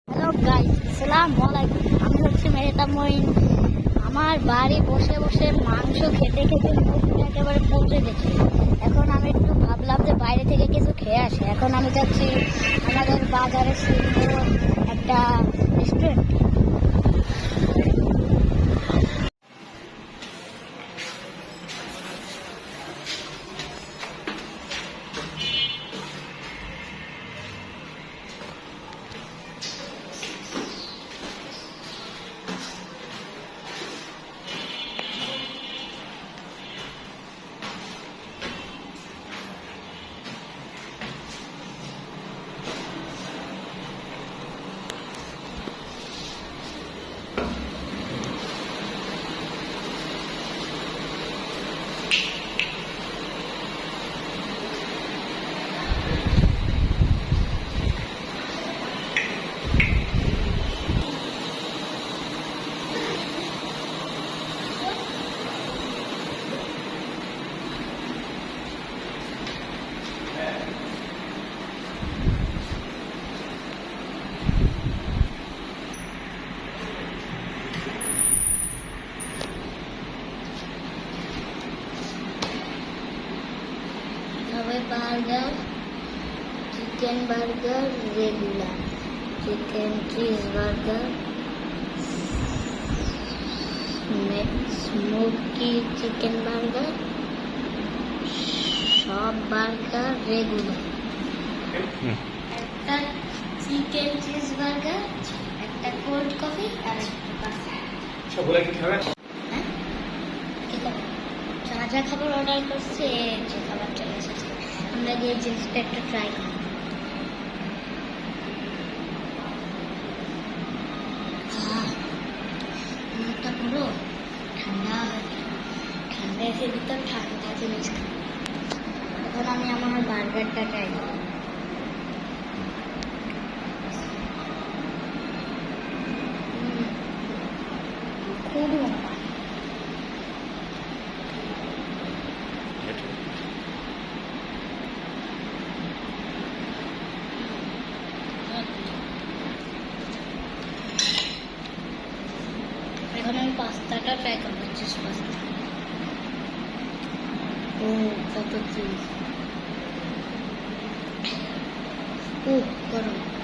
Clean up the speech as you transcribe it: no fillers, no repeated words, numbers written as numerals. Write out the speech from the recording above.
Hello guys, আসসালামু আলাইকুম। আমি হচ্ছে মেহতাব মঈন। আমার বাড়ি বসে বসে মাংস খেতে খেতে মুখটা একেবারে পচে গেছে। এখন আমি একটু ভাবলাম যে বাইরে থেকে কিছু খেয়ে আসি। এখন আমি যাচ্ছি আমাদের বাজারের সিঙ্গুর একটা restaurant. Burger, chicken burger, regular, chicken cheese burger, smoky chicken burger, সব বার্গার রেগুলার, একটা চিকেন চিজ বার্গার, একটা কোল্ড কফি আর সবগুলো কি খাবেন? হ্যাঁ, কি খাবো? যা যা খাবার অর্ডার করছে যে খাবার চলে এসেছে। আমরা গিয়ে জিনিসটা একটু ট্রাই করি। মুখটা পুরো ঠান্ডা ঠান্ডা এসে ভিতর ঠান্ডা জিনিস খাই। এখন আমি আমার বার্গারটা ট্রাই করি। খুব মজা। এখন আমি পাস্তাটা ট্রাই করবো, চিজ পাস্তা। ও কত চিজ! ও গরম।